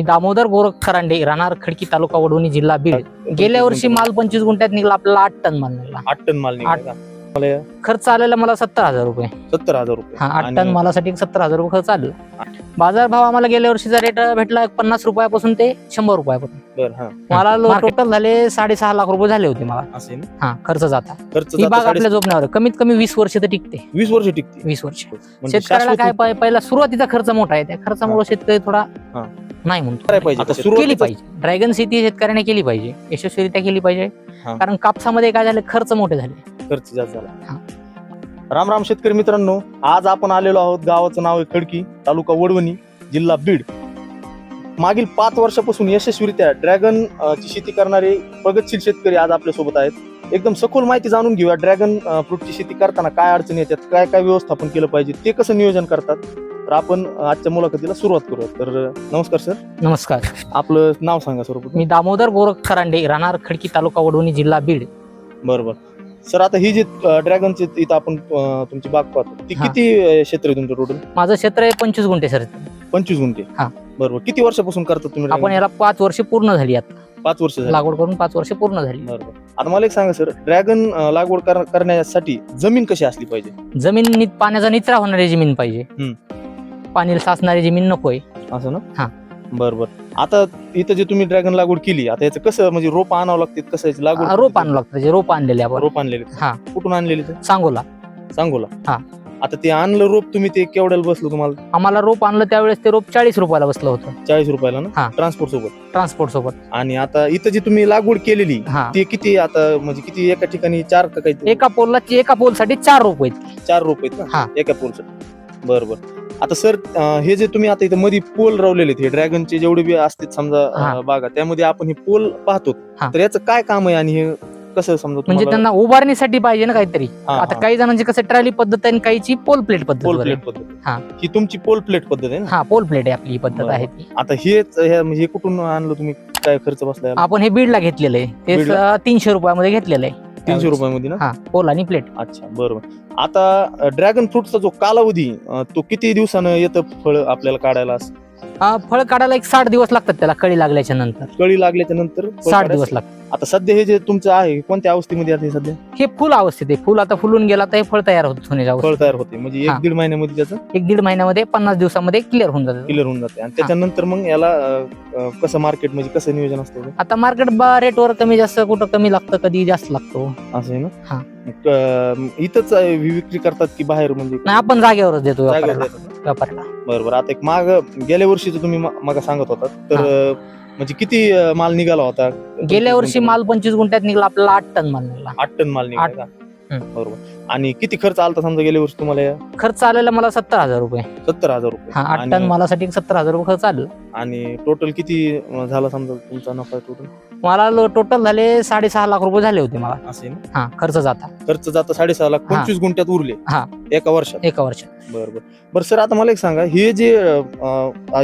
दामोदर गोरख खरांडे, राहणार खडकी, तालुका वडवणी, जिल्हा बीड. गेल्या वर्षी माल 25 गुंठ्यात निघाला, आपल्याला 8 टन माल निघाला. 8 टन माल निघाला. खर्च आलेला मला 70,000 रुपये. 70,000 रुपये. हा, 8 टन मालासाठी 70,000 रुपये खर्च आला. बाजार भाव आम्हाला गेल्या वर्षीचा रेट भेटला 50 रुपयापासून ते 100 रुपयापर्यंत. बरं. मला टोटल झाले 6.5 लाख रुपये झाले होते मला. असे ना? हा, खर्च जाता. खर्च ही बाग आपल्या झोपण्यावर कमीत कमी 20 वर्ष तर टिकते. 20 वर्ष टिकते. 20 वर्ष. म्हणजे शेतकऱ्याला काय पहिला सुरुवातीचा खर्च मोठा आहे, त्या खर्चामुळे शेतकरी थोडा नाही म्हणतो. करायला पाहिजे. आता केली सुरुवातीचं पाहिजे. ड्रॅगन शेती शेतकऱ्याने केली पाहिजे, यशस्वीरित्या केली पाहिजे. हा. कारण कापसामध्ये काय झाले, खर्च मोठे झाले. खर्च जास्त झाला. राम राम शेतकरी मित्रांनो, आज आपण आलेलो आहोत. गावाचं नाव आहे खडकी, तालुका वडवणी, जिल्हा बीड. मागील 5 वर्षापासून यशस्वीरित्या ड्रॅगन ची शेती करणारे प्रगतशील शेतकरी आज आपल्या सोबत आहेत. एकदम सखोल माहिती जाणून घेऊया. ड्रॅगन फ्रूटची शेती करताना काय अडचणी येतात, काय काय व्यवस्थापन केलं पाहिजे, ते कसं नियोजन करतात. तर आपण आजच्या मुलाखतीला सुरुवात करूया. तर नमस्कार सर. नमस्कार. आपलं नाव सांगा सर. मी दामोदर गोरख खरांडे, राहणार खडकी, तालुका वडवणी, जिल्हा बीड. बरोबर सर. आता ही जी ड्रॅगनची इथं आपण तुमची बाग पाहतो, ती किती क्षेत्र आहे तुमचं टोटल? माझं क्षेत्र आहे 25 गुंठे सर. 25 गुंठे. हा. बरोबर. किती वर्षापासून करता तुम्ही? आपण याला 5 वर्ष पूर्ण झाली. आता 5 वर्ष झाली लागवड करून 5 वर्ष पूर्ण झाली. बरोबर. आता मला एक सांगा सर, ड्रॅगन लागवड करण्यासाठी जमीन कशी असली पाहिजे? जमीन पाण्याचा निचरा होणारी जमीन पाहिजे. पाणी साचणारी जमीन नकोय. असं ना? हा. बरोबर. आता इथं जे तुम्ही ड्रॅगन लागवड केली, आता याचं कसं म्हणजे रोप आणावं लागते, कसं याची लागवड? रोप आणलं लागतं. त्याचे रोप आणलेले आपण. रोप आणलेले? हा. कुठून आणलेले ते? सांगोला. सांगोला. हा. आता ते आणलं रोप तुम्ही, ते केवढ्याला बसलं तुम्हाला? आम्हाला रोप आणलं त्यावेळेस ते रोप 40 रुपयाला बसलं होतं. 40 रुपयाला ना? हा. ट्रान्सपोर्ट सोबत? ट्रान्सपोर्ट सोबत. आणि आता इथं जी तुम्ही लागवड केलेली, ते किती आता म्हणजे किती एका ठिकाणी 4 का काही? एका पोलसाठी 4 रोप आहेत. 4 रोप आहेत हा. ना एका पोलसाठी? बरोबर. आता सर, हे जे तुम्ही आता इथं मध्ये पोल रवलेले, हे ड्रॅगनचे जेवढे बी असतात समजा बागा, त्यामध्ये आपण हे पोल पाहतो, तर याचं काय काम आहे आणि हे कसं समजा म्हणजे त्यांना उभारणीसाठी पाहिजे ना काहीतरी. आता काही जणांची कसं ट्रॅली पद्धत आहे, काहीची पोल प्लेट पद्धत. पोल प्लेट पद्धत. हा. ही तुमची पोल प्लेट पद्धत आहे ना? हा, पोल प्लेट आहे आपली पद्धत आहे ती. आता हे कुठून आणलं तुम्ही? काय खर्च बसला? आपण हे बीडला घेतलेलं आहे. ते 300 रुपयामध्ये घेतलेलं आहे. 300 रुपयामध्ये ना? हा, पोल आणि प्लेट. अच्छा, बरोबर. आता ड्रॅगन फ्रूटचा जो कालावधी, तो किती दिवसानं येतं फळ आपल्याला काढायला? फळ काढायला 60 दिवस लागतात त्याला. कळी लागल्याच्या नंतर. कळी लागल्याच्या नंतर 60 दिवस लागतात. आता सध्या हे जे तुमचं आहे, कोणत्या अवस्थेमध्ये आहे सध्या? हे फुल अवस्थेत आहे. फुल आता फुलून गेला तर हे फळ तयार होण्याच्या फळ तयार होते म्हणजे 1-1.5 महिन्यामध्ये त्याचं? 1-1.5 महिन्यामध्ये 50 दिवसामध्ये क्लिअर होऊन जातं. क्लिअर होऊन जाते. आणि त्याच्यानंतर मग याला कसं मार्केट म्हणजे कसं नियोजन असतं? आता मार्केट रेटवर कमी जास्त, कुठं कमी लागतं, कधी जास्त लागतो. असं आहे ना? हा. इथंच विक्री करतात की बाहेर? म्हणजे नाही, आपण जागेवरच देतो व्यापाऱ्याला. बरोबर. आता एक गेल्या वर्षीच तुम्ही मग सांगत होता, तर म्हणजे किती माल निघाला होता? गेल्या वर्षी माल 25 गुंठ्यात निघाला, आपल्याला 8 टन माल निघाला. 8 टन माल निघाला. बरोबर. आणि किती खर्च आला समजा गेल्या वर्षी तुम्हाला? खर्च आलेला मला 70,000 रुपये. 70,000 रुपये. हा, 8 टन मालासाठी 70,000 रुपये खर्च आलं. आणि टोटल किती झाला समजा तुमचा नफा? टोटल मला टोटल झाले 6.5 लाख रुपये झाले होते मला. असे ना? हा, खर्च जाता 6.5 लाख 25 गुंठ्यात उरले. हा. एका वर्षात? एका वर्षात. बरोबर सर. आता मला एक सांगा, हे जे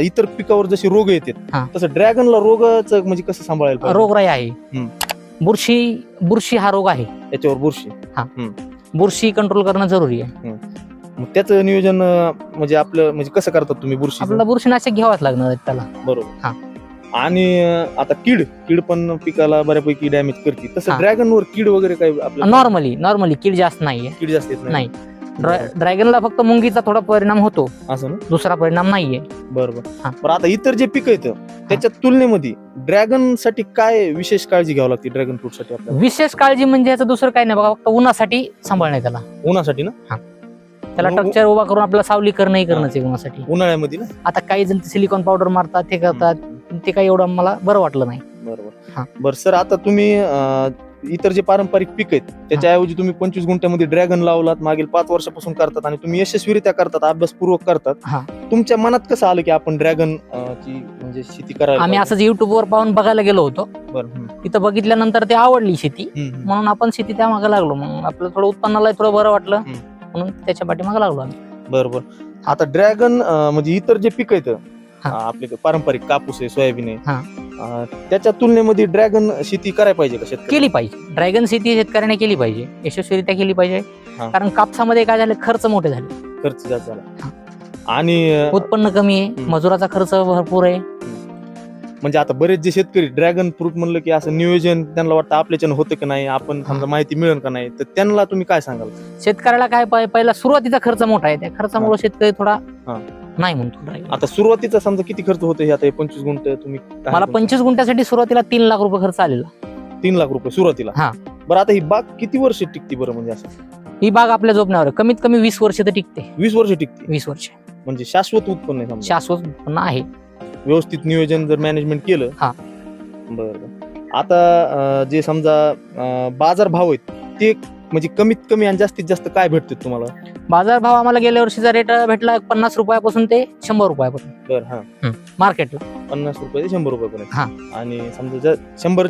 इतर पिकावर जसे रोग येतात, तसं ड्रॅगनला रोगाचं म्हणजे कसं सांभाळायला पाहिजे? रोगराई आहे. बुरशी हा रोग आहे त्याच्यावर. बुरशी? हा. बुरशी कंट्रोल करणं जरुरी आहे. मग त्याचं नियोजन म्हणजे आपलं म्हणजे कसं करतात तुम्ही? आपल्याला बुरशीनाशक घ्यावाच लागणार त्याला. बरोबर. हा. आणि आता कीड पण पिकाला बऱ्यापैकी डॅमेज करते, तसं ड्रॅगनवर कीड वगैरे काय? नॉर्मली कीड जास्त नाहीये. कीड जास्त येत नाही. ड्रॅगनला फक्त मुंगीचा थोडा परिणाम होतो, असं ना? दुसरा परिणाम नाहीये. बरोबर. पण आता इतर जे पिक आहेत त्याच्या तुलनेमध्ये ड्रॅगन साठी काय विशेष काळजी घ्यावी लागते? ड्रॅगन फ्रूट साठी आपल्याला विशेष काळजी म्हणजे याचं दुसरं काही नाही बघा, फक्त उन्हासाठी सांभाळणे त्याला. उन्हासाठी ना? त्याला स्ट्रक्चर उभा करून आपल्याला सावली करणंच आहे उन्हासाठी. उन्हाळ्यामध्ये ना? आता काही जण सिलिकॉन पावडर मारतात, ते करतात, ते काही एवढं मला बरं वाटलं नाही. बरोबर. बरं सर, आता तुम्ही इतर जे पारंपरिक पीक आहेत त्याच्याऐवजी तुम्ही 25 गुंठ्यामध्ये ड्रॅगन लावलात, मागील 5 वर्षापासून करतात आणि तुम्ही यशस्वीरित्या करतात, अभ्यासपूर्वक करतात. तुमच्या मनात कसं आलं की आपण ड्रॅगन ची म्हणजे शेती करायला? आम्ही असंच युट्यूबवर पाहून बघायला गेलो होतो. तिथं बघितल्यानंतर ते आवडली शेती, म्हणून आपण शेती त्या मागे लागलो. मग आपलं थोडं उत्पन्नाला थोडं बरं वाटलं, म्हणून त्याच्या पाठीमागे लागलो आम्ही. बरोबर. आता ड्रॅगन म्हणजे इतर जे पीक आहेत आपले पारंपरिक, कापूस आहे, सोयाबीन आहे, त्याच्या तुलनेमध्ये ड्रॅगन शेती करायला पाहिजे का? केली पाहिजे. ड्रॅगन शेती शेतकऱ्याने केली पाहिजे, यशस्वीरित्या केली पाहिजे. कारण कापसामध्ये काय झालं, खर्च मोठे झाले. खर्च जास्त झाला आणि उत्पन्न कमी आहे, मजुराचा खर्च भरपूर आहे. म्हणजे आता बरेच जे शेतकरी ड्रॅगन फ्रूट म्हणलं की असं नियोजन त्यांना वाटतं आपल्याच्यानं होतं की नाही, आपण समजा माहिती मिळेल का नाही, तर त्यांना तुम्ही काय सांगाल? शेतकऱ्याला काय पहिला सुरुवातीचा खर्च मोठा आहे, त्या खर्चामुळे शेतकरी थोडा हा. नाही म्हणतो ड्रॅगन. आता सुरुवातीचा समजा किती खर्च होतो हे, आता हे 25 गुंठ तुम्ही मला 25 गुंठ्यासाठी सुरुवातीला 3 लाख रुपये खर्च आलेला. 3 लाख रुपये सुरुवातीला? हा. बरं आता ही बाग किती वर्ष टिकते बरं, म्हणजे असं? ही बाग आपल्या जोपण्यावर कमीत कमी 20 वर्ष तर टिकते. 20 वर्ष टिकते? 20 वर्ष म्हणजे शाश्वत उत्पन्न आहे समजा. शाश्वत उत्पन्न आहे, व्यवस्थित नियोजन जर मॅनेजमेंट केलं. हा. बरं. आता जे समजा बाजार भाव आहेत ते म्हणजे कमीत कमी आणि जास्तीत जास्त काय भेटते तुम्हाला? बाजार भाव आम्हाला गेल्या वर्षीचा रेट भेटला 50 रुपयापासून ते 100 रुपयापर्यंत. बरं. हा. मार्केटला 50 रुपये ते 100 रुपयापर्यंत. हा. आणि समजा 100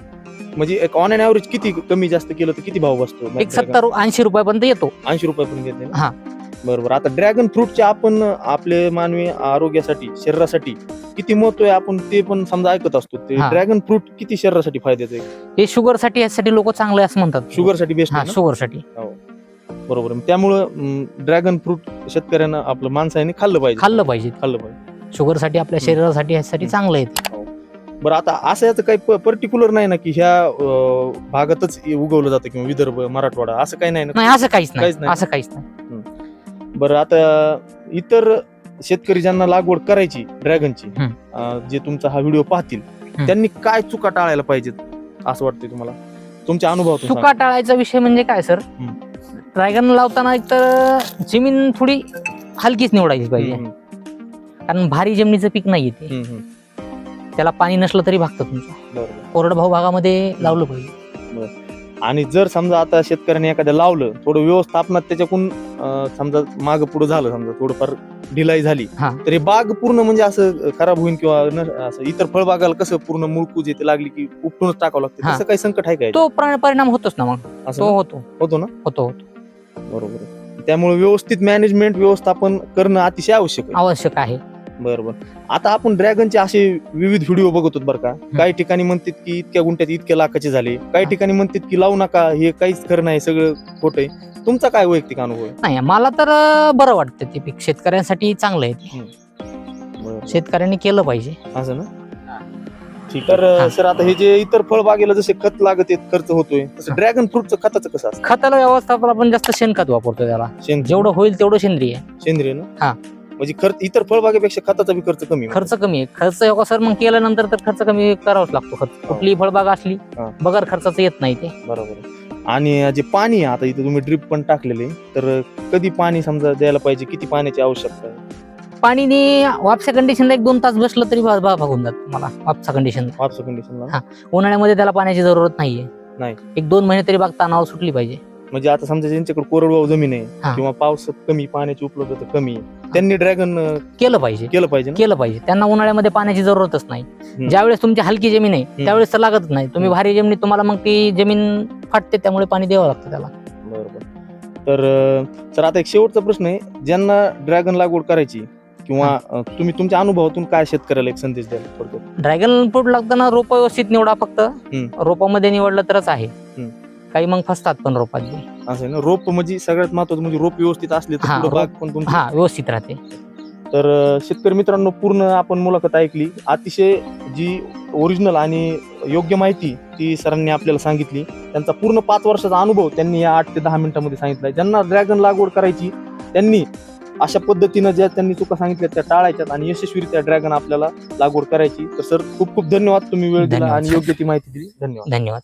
म्हणजे एक ऑन अँड ऍव्हरेज किती कमी जास्त केलं तर किती भाव बसतो? एक 70-80 रुपयापर्यंत येतो. 80 रुपयापर्यंत येते ना? हा. बरोबर. आता ड्रॅगन फ्रूटचे आपण आपले मानवी आरोग्यासाठी, शरीरासाठी किती महत्व आहे आपण ते पण समजा ऐकत असतो. ते ड्रॅगन फ्रूट किती शरीरासाठी फायद्याचं आहे? हे शुगरसाठी, यासाठी लोक चांगले असं म्हणतात. शुगरसाठी बेस्ट आहे ना? शुगरसाठी. बरोबर. त्यामुळं ड्रॅगन फ्रूट शेतकऱ्यांना, आपलं माणसाने खाल्लं पाहिजे. शुगरसाठी, आपल्या शरीरासाठी, यासाठी चांगलं आहे. बरं. आता असं याचं काही पर्टिक्युलर नाही ना की ह्या भागातच उगवलं जातं किंवा विदर्भ, मराठवाडा असं काही नाही ना? नाही, असं काहीच नाही. बरं. आता इतर शेतकरी ज्यांना लागवड करायची ड्रॅगनची, जे तुमचा हा व्हिडिओ पाहतील, त्यांनी काय चुका टाळायला पाहिजेत असं वाटतंय तुम्हाला, तुमच्या अनुभवातून? चुका टाळायचा विषय म्हणजे काय सर, ड्रॅगन लावताना एकतर जमीन थोडी हलकीच निवडायची पाहिजे, कारण भारी जमिनीचं पीक नाही येते. त्याला पाणी नसलं तरी भागतं तुमचं. कोरडभाऊ भागामध्ये लावलं पाहिजे. आणि जर समजा आता शेतकऱ्याने एखाद्या लावलं, थोडं व्यवस्थापनात त्याच्याकडून समजा माग पुढे झालं, समजा थोडंफार ढिलाई झाली, तर हे बाग पूर्ण म्हणजे असं खराब होईल किंवा असं इतर फळबागाला कसं पूर्ण मुळकूज येते लागली की उपटूनच टाकावं लागतं, तसं काही संकट आहे काय? तो परिणाम होतोच ना, मग तो होतो ना. बरोबर. त्यामुळे व्यवस्थित मॅनेजमेंट, व्यवस्थापन करणं अतिशय आवश्यक आहे. बरोबर. आता आपण ड्रॅगनचे असे विविध व्हिडिओ बघतो बरं का. काही ठिकाणी म्हणतात की इतक्या गुंठ्यात इतक्या लाखाचे झाले, काही ठिकाणी म्हणतात की लावू नका, हे काहीच खरं नाही, सगळं खोटं आहे. तुमचा काय वैयक्तिक अनुभव आहे? नाही, मला तर बरं वाटतं ते पीक, शेतकऱ्यांसाठी चांगलं आहे ते. शेतकऱ्यांनी केलं पाहिजे असं ना. ठीक. तर सर, आता हे जे इतर फळबागेला जसे खत लागत खर्च होतोय, तसं ड्रॅगन फ्रूटचं खताचं कसं असतं? खताला व्यवस्थापन आपण जास्त शेणखत वापरतो, त्याला जेवढं होईल तेवढं सेंद्रिय ना. हा. म्हणजे खर्च इतर फळबागेपेक्षा खताचा बी खर्च कमी आहे. खर्च सर मग केल्यानंतर तर खर्च कमी करावाच लागतो. कुठलीही फळबाग असली बगर खर्चाचं येत नाही ते. बरोबर. आणि जे पाणी आता इथे तुम्ही ड्रिप पण टाकलेले, तर कधी पाणी समजा द्यायला पाहिजे, किती पाण्याची आवश्यकता आहे? पाणी वापसा कंडिशनला 1-2 तास बसलं तरी भागून जात मला. वापसा कंडिशनला उन्हाळ्यामध्ये त्याला पाण्याची जरूरत नाहीये. 1-2 महिने तरी बाग तानावर सुटली पाहिजे. म्हणजे आता समजा ज्यांच्याकडे कोरडवाहू जमीन आहे किंवा पाऊस कमी, पाण्याची उपलब्धता कमी, त्यांनी ड्रॅगन केलं पाहिजे. त्यांना उन्हाळ्यामध्ये पाण्याची जरूरतच नाही. ज्यावेळेस तुमची हलकी जमीन आहे त्यावेळेस तर लागतच नाही. तुम्ही भारी जमिनीत तुम्हाला मग ती जमीन फाटते, त्यामुळे पाणी द्यावं लागतं त्याला. बरोबर. तर सर, आता एक शेवटचा प्रश्न आहे, ज्यांना ड्रॅगन लागवड करायची किंवा तुम्ही तुमच्या अनुभवातून काय शेतकऱ्याला एक संदेश द्याल थोडक्यात? ड्रॅगन फ्रूट लागताना रोप व्यवस्थित निवडा. फक्त रोपामध्ये निवडलं तरच आहे. काही मग फसतात पण रोपात. असं ना, रोप म्हणजे सगळ्यात महत्वाचं, म्हणजे रोप व्यवस्थित असले तर बाग पण तुमची व्यवस्थित राहते. तर शेतकरी मित्रांनो, पूर्ण आपण मुलाखत ऐकली. अतिशय जी ओरिजिनल आणि योग्य माहिती ती सरांनी आपल्याला सांगितली. त्यांचा पूर्ण 5 वर्षाचा अनुभव त्यांनी या 8 ते 10 मिनिटांमध्ये सांगितला. ज्यांना ड्रॅगन लागवड करायची त्यांनी अशा पद्धतीनं ज्या त्यांनी चुका सांगितल्या त्या टाळायच्यात आणि यशस्वीरित्या ड्रॅगन आपल्याला लागवड करायची. तर सर, खूप खूप धन्यवाद, तुम्ही वेळ दिला आणि योग्य ती माहिती दिली. धन्यवाद.